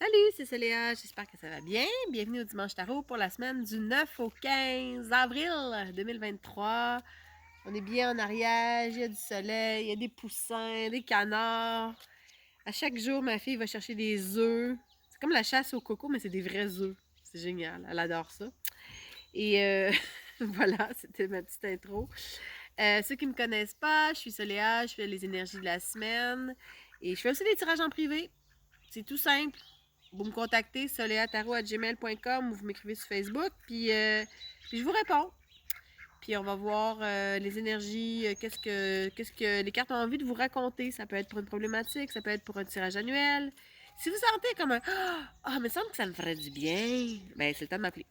Salut, c'est Célia, j'espère que ça va bien. Bienvenue au Dimanche Tarot pour la semaine du 9 au 15 avril 2023. On est bien en Ariège, il y a du soleil, il y a des poussins, des canards. À chaque jour, ma fille va chercher des œufs. C'est comme la chasse au coco, mais c'est des vrais œufs. C'est génial, elle adore ça. Et voilà, c'était ma petite intro. Ceux qui ne me connaissent pas, je suis Soléa, je fais les énergies de la semaine et je fais aussi des tirages en privé. C'est tout simple. Vous me contactez, soleataro@gmail.com ou vous m'écrivez sur Facebook, puis je vous réponds. Puis on va voir les énergies, qu'est-ce que les cartes ont envie de vous raconter. Ça peut être pour une problématique, ça peut être pour un tirage annuel. Si vous sentez comme un Ah, mais il me semble que ça me ferait du bien, ben c'est le temps de m'appeler.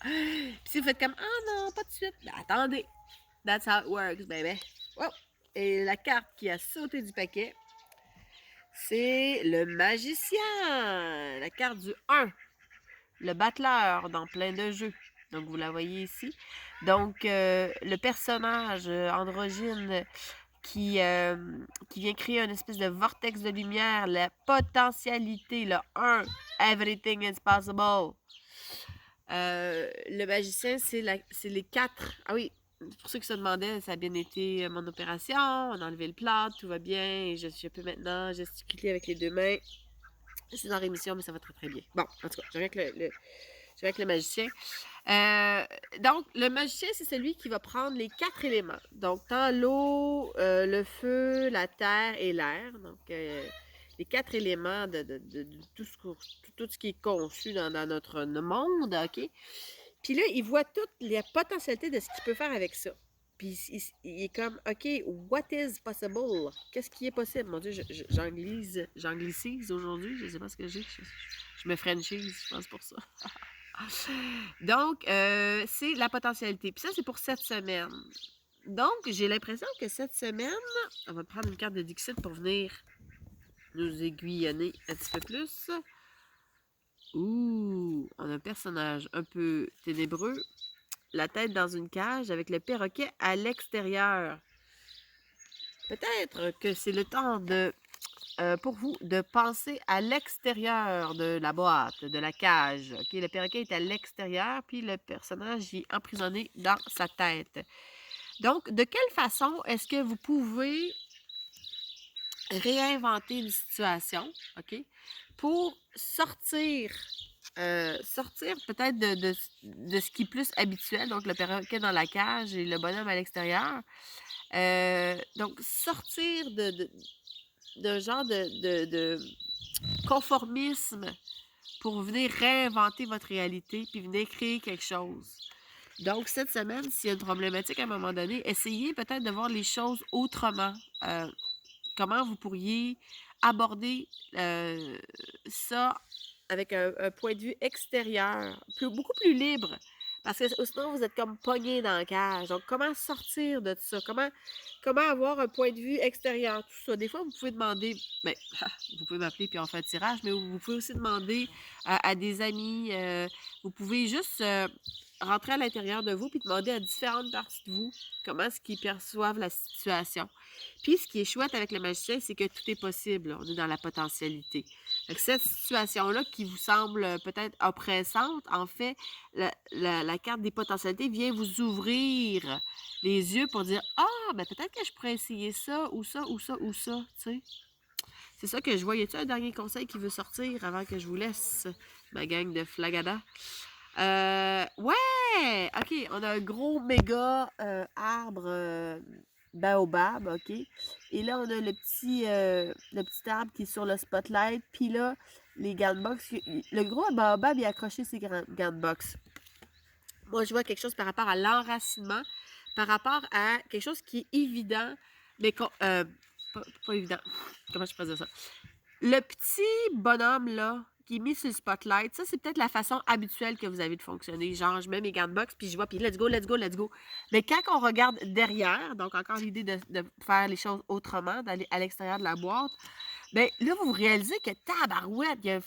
Puis si vous faites comme Ah non, pas de suite, ben attendez. That's how it works, baby. Oh! Et la carte qui a sauté du paquet, c'est le magicien, la carte du 1, le battleur dans plein de jeux. Donc, vous la voyez ici. Donc, le personnage androgyne qui vient créer une espèce de vortex de lumière, la potentialité, le 1, everything is possible. Le magicien, c'est les 4. Ah oui, pour ceux qui se demandaient, ça a bien été mon opération. On a enlevé le plat, tout va bien. Et je peux maintenant gesticuler avec les deux mains. C'est en rémission, mais ça va très très bien. Bon, en tout cas, je reviens avec le magicien. Donc, le magicien, c'est celui qui va prendre les 4 éléments. Donc, tant l'eau, le feu, la terre et l'air. Donc, les 4 éléments de tout ce qui est conçu dans notre monde, OK? Puis là, il voit toutes les potentialités de ce qu'il peut faire avec ça. Puis il est comme, OK, what is possible? Qu'est-ce qui est possible? Mon Dieu, j'anglicise aujourd'hui. Je ne sais pas ce que j'ai. Je me franchise, je pense pour ça. Donc, c'est la potentialité. Puis ça, c'est pour cette semaine. Donc, j'ai l'impression que cette semaine, on va prendre une carte de Dixit pour venir nous aiguillonner un petit peu plus. Ouh, on a un personnage un peu ténébreux, la tête dans une cage avec le perroquet à l'extérieur. Peut-être que c'est le temps pour vous de penser à l'extérieur de la boîte, de la cage. Ok, le perroquet est à l'extérieur, puis le personnage y est emprisonné dans sa tête. Donc, de quelle façon est-ce que vous pouvez réinventer une situation, OK, pour sortir peut-être de ce qui est plus habituel, donc le perroquet dans la cage et le bonhomme à l'extérieur. Donc, sortir d'un genre de conformisme pour venir réinventer votre réalité puis venir créer quelque chose. Donc, cette semaine, s'il y a une problématique à un moment donné, essayez peut-être de voir les choses autrement. Comment vous pourriez aborder ça avec un point de vue extérieur, beaucoup plus libre. Parce que sinon, vous êtes comme pogné dans la cage. Donc, comment sortir de ça? Comment avoir un point de vue extérieur? Tout ça. Des fois, vous pouvez demander, ben, vous pouvez m'appeler puis on fait un tirage, mais vous pouvez aussi demander à des amis. Vous pouvez juste rentrer à l'intérieur de vous puis demander à différentes parties de vous comment est-ce qu'ils perçoivent la situation. Puis, ce qui est chouette avec le magicien, c'est que tout est possible. On est dans la potentialité. Fait que cette situation-là qui vous semble peut-être oppressante, en fait, la carte des potentialités vient vous ouvrir les yeux pour dire Ah, ben peut-être que je pourrais essayer ça, ou ça, ou ça, ou ça, tu sais. C'est ça que je vois. Y a-t-il un dernier conseil qui veut sortir avant que je vous laisse, ma gang de flagada? Ouais! OK, on a un gros méga arbre baobab, OK? Et là, on a le petit arbre qui est sur le spotlight. Puis là, les gantbox. Le gros baobab, il a accroché ses gantbox. Moi, je vois quelque chose par rapport à l'enracinement, par rapport à quelque chose qui est évident, mais pas évident. Comment je peux dire ça? Le petit bonhomme, là, qui est mis sur le spotlight, ça, c'est peut-être la façon habituelle que vous avez de fonctionner. Genre, je mets mes gants de boxe, puis je vois, puis let's go, let's go, let's go. Mais quand on regarde derrière, donc encore l'idée de faire les choses autrement, d'aller à l'extérieur de la boîte, bien là, vous réalisez que tabarouette, il y a un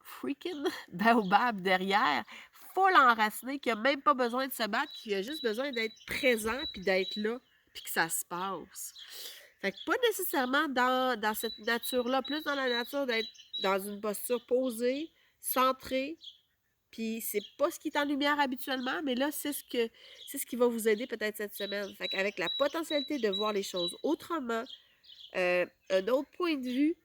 freaking baobab derrière, full enraciné, qui a même pas besoin de se battre, qui a juste besoin d'être présent, puis d'être là, puis que ça se passe. Fait que pas nécessairement dans cette nature-là, plus dans la nature d'être dans une posture posée, centrée, puis c'est pas ce qui est en lumière habituellement, mais là, c'est ce qui va vous aider peut-être cette semaine. Fait qu'avec la potentialité de voir les choses autrement, un autre point de vue,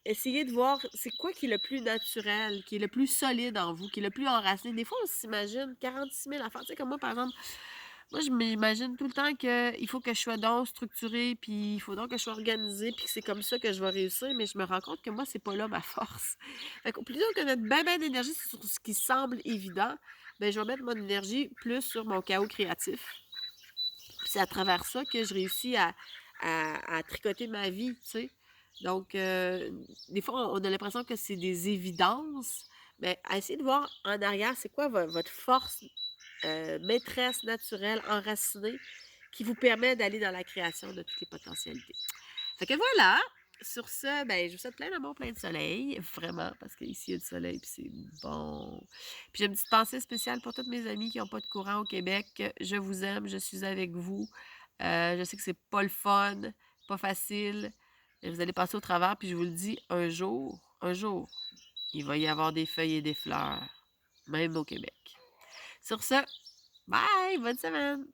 essayez de voir c'est quoi qui est le plus naturel, qui est le plus solide en vous, qui est le plus enraciné. Des fois, on s'imagine 46 000 affaires. Tu sais, comme moi, par exemple, moi, je m'imagine tout le temps qu'il faut que je sois donc structurée, puis il faut donc que je sois organisée, puis que c'est comme ça que je vais réussir, mais je me rends compte que moi, c'est pas là ma force. Fait que plutôt que de mettre ben d'énergie sur ce qui semble évident, ben je vais mettre mon énergie plus sur mon chaos créatif. Puis c'est à travers ça que je réussis à tricoter ma vie, tu sais. Donc, des fois, on a l'impression que c'est des évidences, mais essayez de voir en arrière, c'est quoi votre force maîtresse naturelle, enracinée, qui vous permet d'aller dans la création de toutes les potentialités. Fait que voilà! Sur ce, ben, je vous souhaite plein d'amour, plein de soleil, vraiment, parce qu'ici, il y a du soleil, puis c'est bon. Puis j'ai une petite pensée spéciale pour toutes mes amies qui n'ont pas de courant au Québec. Je vous aime, je suis avec vous. Je sais que c'est pas le fun, pas facile. Vous allez passer au travers, puis je vous le dis, un jour, il va y avoir des feuilles et des fleurs, même au Québec. Sur ce, bye! Bonne semaine!